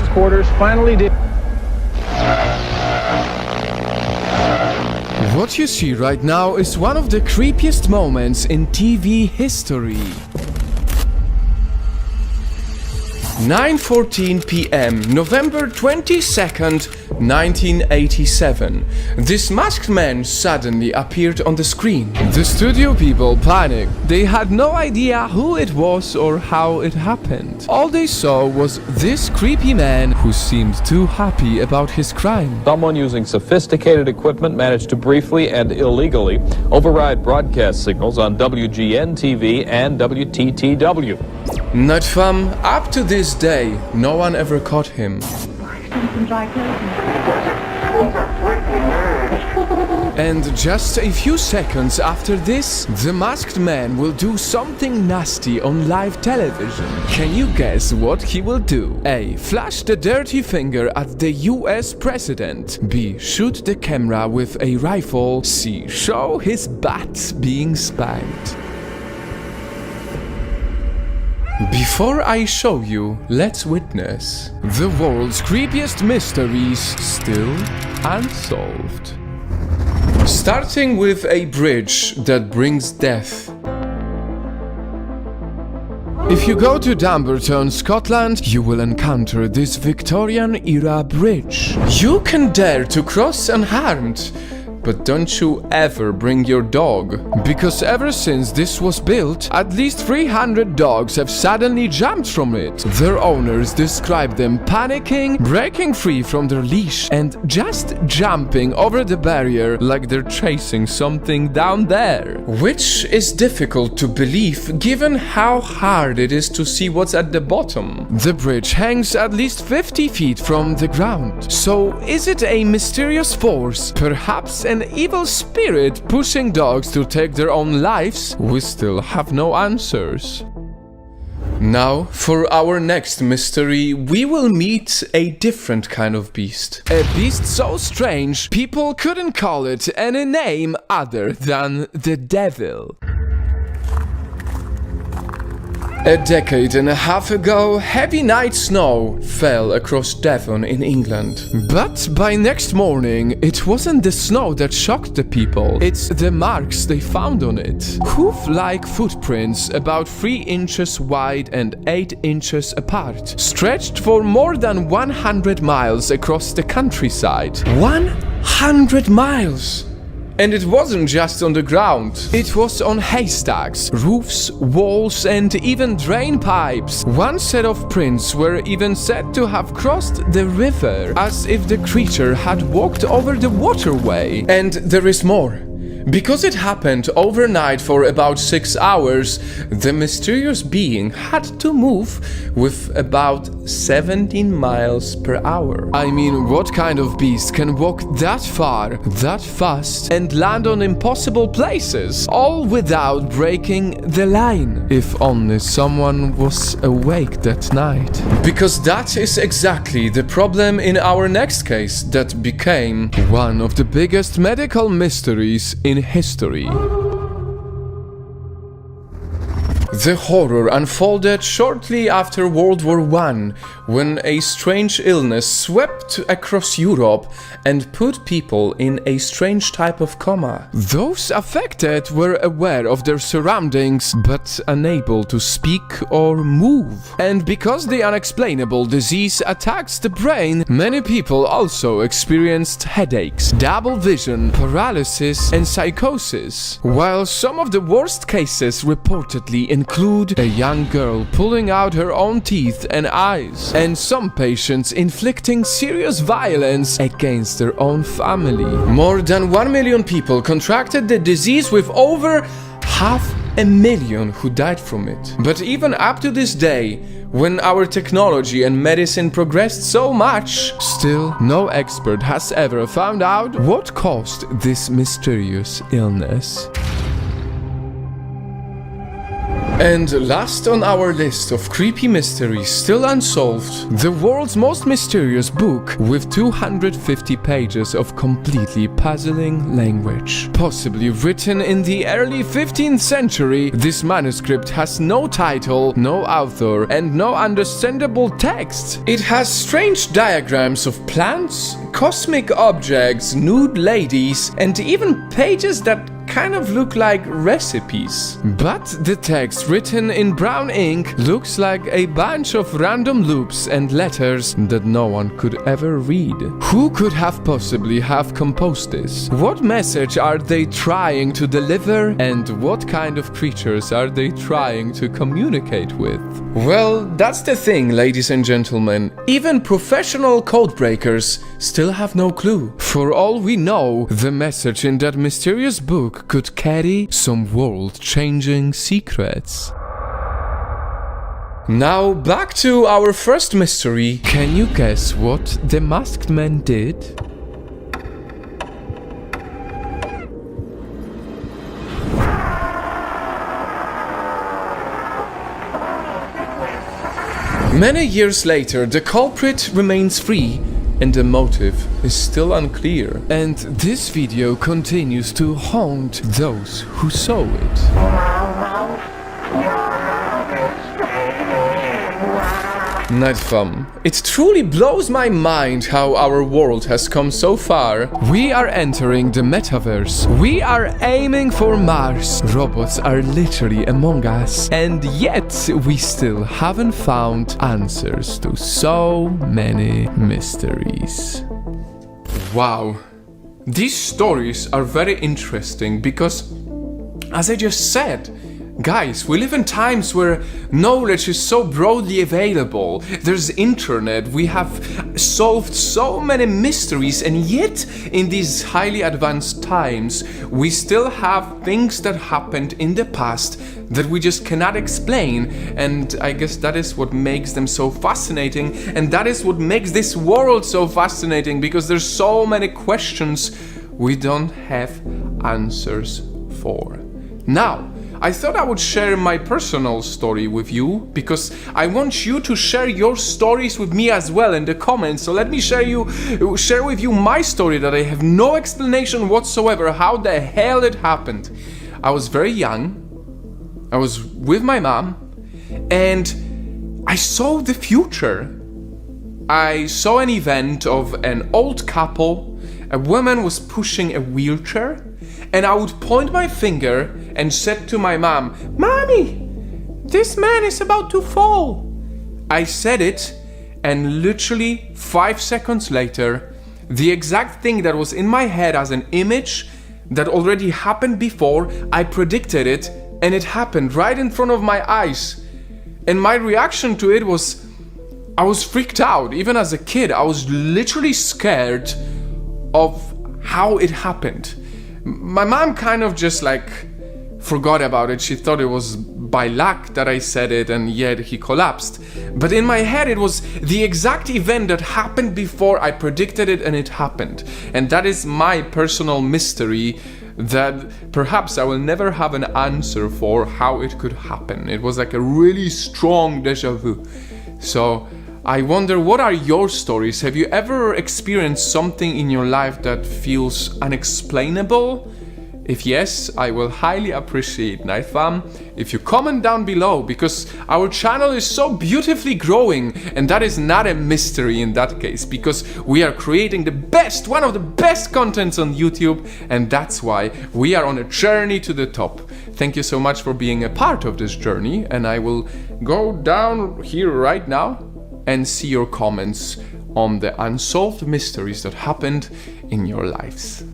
quarters finally did. What you see right now is one of the creepiest moments in TV history. 9:14 p.m., November 22nd, 1987. This masked man suddenly appeared on the screen. The studio people panicked. They had no idea who it was or how it happened. All they saw was this creepy man who seemed too happy about his crime. Someone using sophisticated equipment managed to briefly and illegally override broadcast signals on WGN TV and WTTW. Not fun. Up to this day, no one ever caught him. And just a few seconds after this, the masked man will do something nasty on live television. Can you guess what he will do? A. Flash the dirty finger at the US president. B. Shoot the camera with a rifle. C. Show his butt being spanked. Before I show you, let's witness the world's creepiest mysteries still unsolved. Starting with a bridge that brings death. If you go to Dumbarton, Scotland, you will encounter this Victorian-era bridge. You can dare to cross unharmed, but don't you ever bring your dog. Because ever since this was built, at least 300 dogs have suddenly jumped from it. Their owners describe them panicking, breaking free from their leash, and just jumping over the barrier like they're chasing something down there. Which is difficult to believe given how hard it is to see what's at the bottom. The bridge hangs at least 50 feet from the ground. So is it a mysterious force, perhaps an evil spirit pushing dogs to take their own lives? We still have no answers. Now, for our next mystery, we will meet a different kind of beast. A beast so strange, people couldn't call it any name other than the devil. A decade and a half ago, heavy night snow fell across Devon in England. But by next morning, it wasn't the snow that shocked the people, it's the marks they found on it. Hoof-like footprints about 3 inches wide and 8 inches apart, stretched for more than 100 miles across the countryside. 100 miles! And it wasn't just on the ground. It was on haystacks, roofs, walls, and even drain pipes. One set of prints were even said to have crossed the river, as if the creature had walked over the waterway. And there is more. Because it happened overnight for about 6 hours, the mysterious being had to move with about 17 miles per hour. I mean, what kind of beast can walk that far, that fast, and land on impossible places, all without breaking the line? If only someone was awake that night. Because that is exactly the problem in our next case that became one of the biggest medical mysteries in history. The horror unfolded shortly after World War I, when a strange illness swept across Europe and put people in a strange type of coma. Those affected were aware of their surroundings, but unable to speak or move. And because the unexplainable disease attacks the brain, many people also experienced headaches, double vision, paralysis, and psychosis. While some of the worst cases reportedly include a young girl pulling out her own teeth and eyes, and some patients inflicting serious violence against their own family. More than 1 million people contracted the disease, with over 500,000 who died from it. But even up to this day, when our technology and medicine progressed so much, still no expert has ever found out what caused this mysterious illness. And last on our list of creepy mysteries still unsolved, the world's most mysterious book with 250 pages of completely puzzling language. Possibly written in the early 15th century, this manuscript has no title, no author, and no understandable text. It has strange diagrams of plants, cosmic objects, nude ladies, and even pages that kind of look like recipes. But the text written in brown ink looks like a bunch of random loops and letters that no one could ever read. Who could have possibly have composed this? What message are they trying to deliver? And what kind of creatures are they trying to communicate with? Well, that's the thing, ladies and gentlemen. Even professional codebreakers still have no clue. For all we know, the message in that mysterious book could carry some world-changing secrets. Now back to our first mystery. Can you guess what the masked man did? Many years later, the culprit remains free and the motive is still unclear. And this video continues to haunt those who saw it. Night fam. It truly blows my mind how our world has come so far. We are entering the metaverse. We are aiming for Mars. Robots are literally among us. And yet we still haven't found answers to so many mysteries. Wow. These stories are very interesting because, as I just said, guys, we live in times where knowledge is so broadly available. There's internet, we have solved so many mysteries, and yet in these highly advanced times, we still have things that happened in the past that we just cannot explain. And I guess that is what makes them so fascinating, and that is what makes this world so fascinating, because there's so many questions we don't have answers for. Now, I thought I would share my personal story with you, because I want you to share your stories with me as well in the comments. So let me share with you my story that I have no explanation whatsoever how the hell it happened. I was very young. I was with my mom and I saw the future. I saw an event of an old couple. A woman was pushing a wheelchair, and I would point my finger and said to my mom, "Mommy, this man is about to fall." I said it, and literally 5 seconds later, the exact thing that was in my head as an image that already happened before, I predicted it, and it happened right in front of my eyes. And my reaction to it was, I was freaked out. Even as a kid, I was literally scared of how it happened. My mom kind of just forgot about it. She thought it was by luck that I said it, and yet he collapsed. But in my head, it was the exact event that happened before I predicted it, and it happened. And that is my personal mystery that perhaps I will never have an answer for how it could happen. It was like a really strong déjà vu. So I wonder, what are your stories? Have you ever experienced something in your life that feels unexplainable? If yes, I will highly appreciate, Night Fam, if you comment down below, because our channel is so beautifully growing, and that is not a mystery in that case, because we are creating the best, one of the best contents on YouTube, and that's why we are on a journey to the top. Thank you so much for being a part of this journey, and I will go down here right now and see your comments on the unsolved mysteries that happened in your lives.